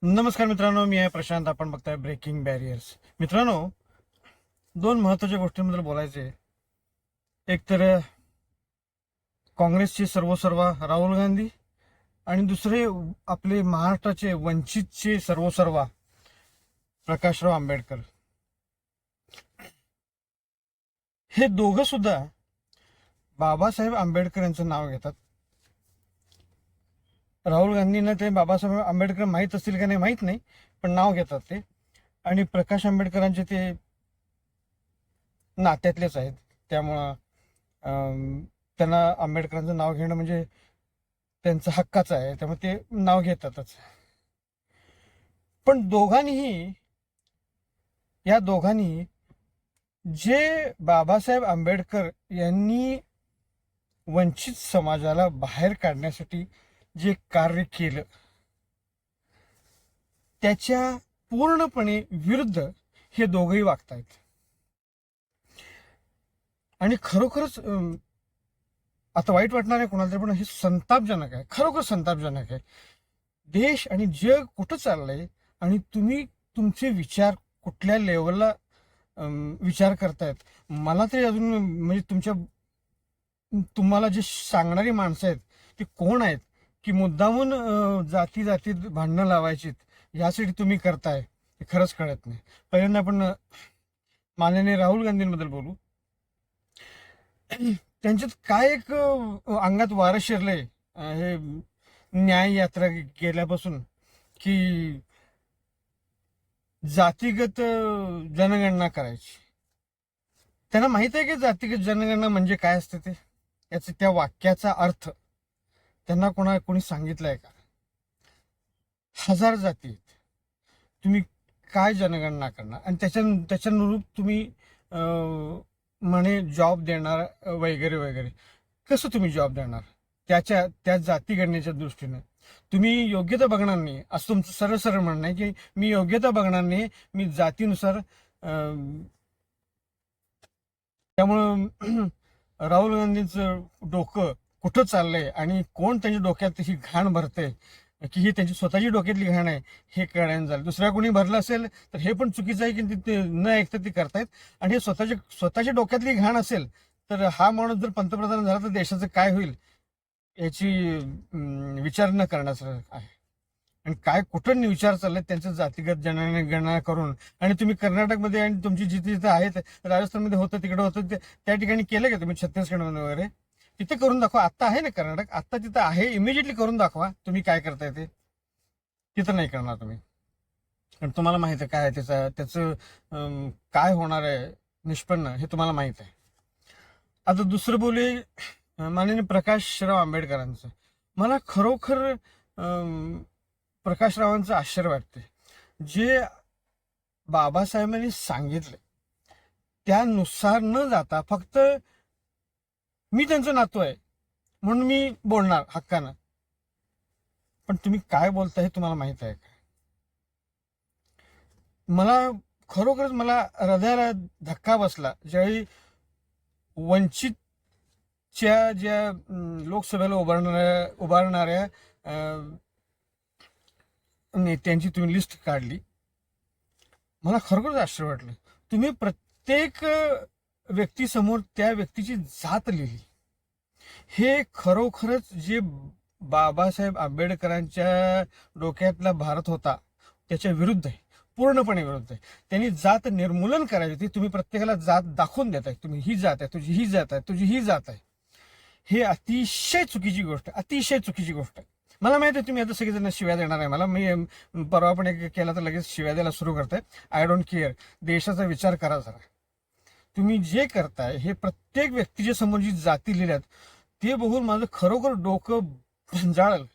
नमस्कार मित्रांनो, मी आहे प्रशांत. आपण बघताय ब्रेकिंग बॅरियर्स. मित्रांनो, दोन महत्वाच्या गोष्टींबद्दल बोलायचे. एक तर काँग्रेसचे सर्वसर्वा राहुल गांधी आणि दुसरे आपले महाराष्ट्राचे वंचितचे सर्वसर्वा प्रकाशराव आंबेडकर. हे दोघं सुद्धा बाबासाहेब आंबेडकर यांचं नाव घेतात. राहुल गांधींना ते बाबासाहेब आंबेडकर माहीत असतील का नाही माहीत नाही, पण नाव घेतात ते. आणि प्रकाश आंबेडकरांचे ते नात्यातलेच आहेत. त्यामुळं त्यांना आंबेडकरांचं नाव घेणं म्हणजे त्यांचं हक्काचं आहे, त्यामुळे ते नाव घेतातच. पण या दोघांनी जे बाबासाहेब आंबेडकर यांनी वंचित समाजाला बाहेर काढण्यासाठी जे कार्य केलं त्याच्या पूर्णपणे विरुद्ध हे दोघंही वागतायत. आणि खरोखरच आता वाईट वाटणार आहे कोणाला तरी, पण हे संतापजनक आहे, खरोखर संतापजनक आहे. देश आणि जग कुठं चाललंय आणि तुम्ही तुमचे विचार कुठल्या लेवलला विचार करतायत. मला तरी अजून म्हणजे तुम्हाला जे सांगणारी माणसं आहेत ती कोण आहेत की मुद्दामून जाती जातीत भांडणं लावायची यासाठी तुम्ही करताय, हे खरंच कळत नाही. पहिल्यांदा आपण माननीय राहुल गांधींबद्दल बोलू. त्यांच्यात काय एक अंगात वारं शिरलंय हे न्याय यात्रा गेल्यापासून, की जातीगत जनगणना करायची. त्यांना माहित आहे की जातीगत जनगणना म्हणजे काय असते ते, याचं त्या वाक्याचा अर्थ त्यांना कोणी सांगितलंय का? हजार जाती आहेत, तुम्ही काय जनगणना करणार? आणि त्याच्यानुरूप तुम्ही म्हणे जॉब देणार वगैरे वगैरे. कसं तुम्ही जॉब देणार? त्या जाती गणनेच्या दृष्टीनं तुम्ही योग्यता बघणार नाही, असं तुमचं सरळ सरळ म्हणणं आहे की मी योग्यता बघणार नाही, मी जातीनुसार. त्यामुळं राहुल गांधींचं डोकं कुठं चाललंय आणि कोण त्यांच्या डोक्यात ही घाण भरते की ही त्यांची स्वतःची डोक्यातली घाण आहे हे कळायला झालं. दुसऱ्या कोणी भरलं असेल तर हे पण चुकीचं आहे की ते न ऐकता ते करतायत. आणि हे स्वतःच्या डोक्यातली घाण असेल तर हा माणूस जर पंतप्रधान झाला तर देशाचं काय होईल याची विचार न करण्याचं आहे. आणि काय कुठं विचार चाललाय त्यांचं जातीगत जनगणना करून. आणि तुम्ही कर्नाटकमध्ये आणि तुमची जिथे जिथे आहेत, राजस्थानमध्ये होतं तिकडे होतं त्या ठिकाणी केलं का तुम्ही? छत्तीसगडमध्ये वगैरे तिथे करून दाखवा. आत्ता आहे ना कर्नाटक, आत्ता तिथं आहे, इमिजिएटली करून दाखवा तुम्ही काय करताय ते. तिथं नाही करणार तुम्ही, कारण तुम्हाला माहित आहे काय त्याचं काय होणार आहे निष्पन्न हे तुम्हाला माहित आहे. आता दुसरं बोलूया माननीय प्रकाशराव आंबेडकरांचं. मला खरोखर प्रकाशरावांचं आश्चर्य वाटते. जे बाबासाहेबांनी सांगितले त्यानुसार न जाता फक्त मी त्यांचं नातू आहे म्हणून मी बोलणार हक्कानं. पण तुम्ही काय बोलताय हे तुम्हाला माहित आहे का? खरोखरच मला हृदयाला धक्का बसला ज्यावेळी वंचितच्या ज्या लोकसभेला उभारणाऱ्या नेत्यांची तुम्ही लिस्ट काढली. मला खरोखरच आश्चर्य वाटलं. तुम्ही प्रत्येक व्यक्तीसमोर त्या व्यक्तीची जात लिहिली. हे खरोखरच जे बाबासाहेब आंबेडकरांच्या डोक्यातला भारत होता त्याच्या विरुद्ध आहे, पूर्णपणे विरुद्ध आहे. त्यांनी जात निर्मूलन करायची होती. तुम्ही प्रत्येकाला जात दाखवून देताय, तुम्ही ही जात आहे, तुझी ही जात आहे, तुझी ही जात आहे. हे अतिशय चुकीची गोष्ट आहे, अतिशय चुकीची गोष्ट आहे. मला माहिती आहे तुम्ही आता सगळेजण शिव्या देणार आहे मला. मी परवा पण एक केला तर लगेच शिव्या द्यायला सुरू करताय. I don't care. देशाचा विचार करा जरा. तुम्ही जे करताय हे प्रत्येक व्यक्तीच्या समोर जी जाती लिहिल्यात ते बघून माझं खरोखर डोकं भंजाळलं,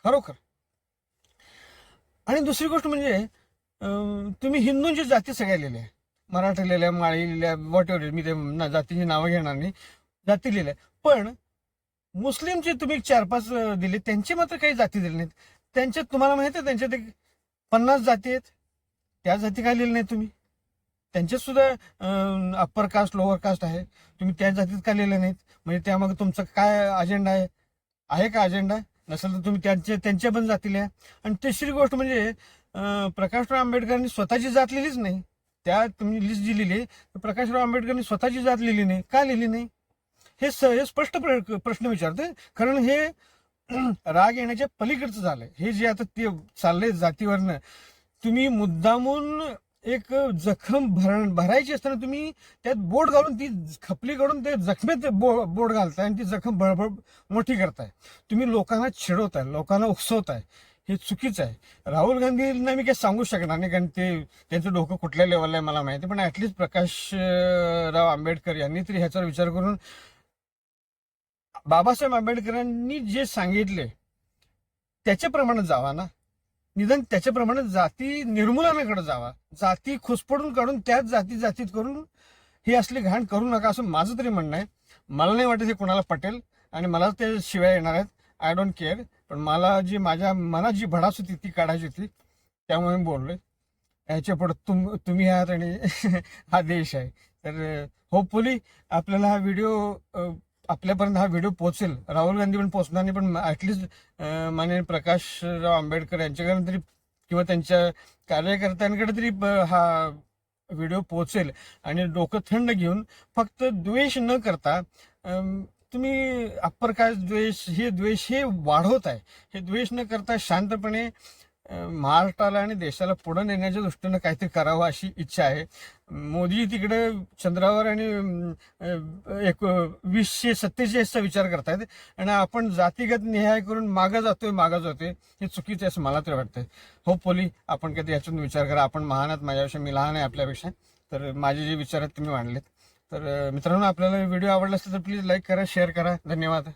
खरोखर. आणि दुसरी गोष्ट म्हणजे तुम्ही हिंदूंची जाती सगळ्या लिहिल्या, मराठी लिहिल्या, माळी लिहिल्या, वॉट एव्हर. मी ते जातीची नावं घेणार नाही, जाती लिहिल्या. पण मुस्लिमचे तुम्ही 4-5 दिले, त्यांचे मात्र काही जाती दिले नाहीत. त्यांच्यात तुम्हाला माहिती आहे त्यांच्यात 50 जाती आहेत, त्या जाती काय लिहिले नाही तुम्ही? त्यांच्यात सुद्धा अप्पर कास्ट लोअर कास्ट आहे, तुम्ही त्या जातीत का लिहिले नाहीत? म्हणजे त्यामागे तुमचा काय अजेंडा आहे का अजेंडा? नसेल तर तुम्ही त्यांच्या पण जातील या. आणि तिसरी गोष्ट म्हणजे प्रकाशराव आंबेडकरांनी स्वतःची जात लिहिलीच नाही. त्या तुम्ही लिस्ट जी लिहिली प्रकाशराव आंबेडकरांनी स्वतःची जात लिहिली नाही. का लिहिली नाही हे स्पष्ट प्रश्न विचारते. कारण हे राग येण्याच्या पलीकडचं झालंय. हे जे आता ते चाललंय जातीवरनं, तुम्ही मुद्दामून एक जखम भरायची असताना तुम्ही त्यात बोट घालून ती खपली काढून ते जखमेत बोट घालताय आणि ती जखम बळबळ मोठी करताय. तुम्ही लोकांना चिडवताय, लोकांना उकसवताय. हे चुकीचं आहे. राहुल गांधींना मी काही सांगू शकणार नाही, कारण त्यांचं डोकं कुठल्या लेवलला आहे मला माहिती. पण ऍटलिस्ट प्रकाशराव आंबेडकर यांनी तरी ह्याच्यावर विचार करून बाबासाहेब आंबेडकरांनी जे सांगितले त्याच्याप्रमाणे जावा ना. निदान त्याच्याप्रमाणे जाती निर्मूलनाकडे जावा. जाती खुसपडून काढून त्याच जातीत करून हे असले घाण करू नका असं माझं तरी म्हणणं आहे. मला नाही वाटत हे कोणाला पटेल आणि मला ते शिवाय येणार आहेत. I don't care. पण मला जी माझ्या मनात जी भडास होती ती काढायची होती, त्यामुळे मी बोललोय. ह्याच्या पुढे तुम्ही आहात आणि हा देश आहे. तर होपफुली आपल्याला हा व्हिडिओ आपल्यापर्यंत हा व्हिडिओ पोहोचेल. राहुल गांधी पण पोहोचणार नाही, पण ऍटलिस्ट माननीय प्रकाशराव आंबेडकर यांच्याकडे तरी किंवा त्यांच्या कार्यकर्त्यांकडे तरी हा व्हिडिओ पोहोचेल. आणि डोकं थंड घेऊन फक्त द्वेष न करता तुम्ही अप्पर कास्ट द्वेष हे वाढवत आहे. हे द्वेष न करता शांतपणे महाराष्ट्राला आणि देशाला पुढे नेण्याच्या दृष्टीनं काहीतरी करावं अशी इच्छा आहे. मोदी तिकडे चंद्रावर आणि 2047चा विचार करतायत आणि आपण जातीगत न्याय करून मागं जातोय. हे चुकीचं आहे असं मला तरी वाटतंय. होपफुली आपण कधी याच्यातून विचार करा. आपण महान आहात, माझ्यापेक्षा मी लहान आहे आपल्यापेक्षा. तर माझे जे विचार आहेत तुम्ही मांडलेत. तर मित्रांनो, आपल्याला व्हिडिओ आवडला असेल तर प्लीज लाईक करा, शेअर करा. धन्यवाद.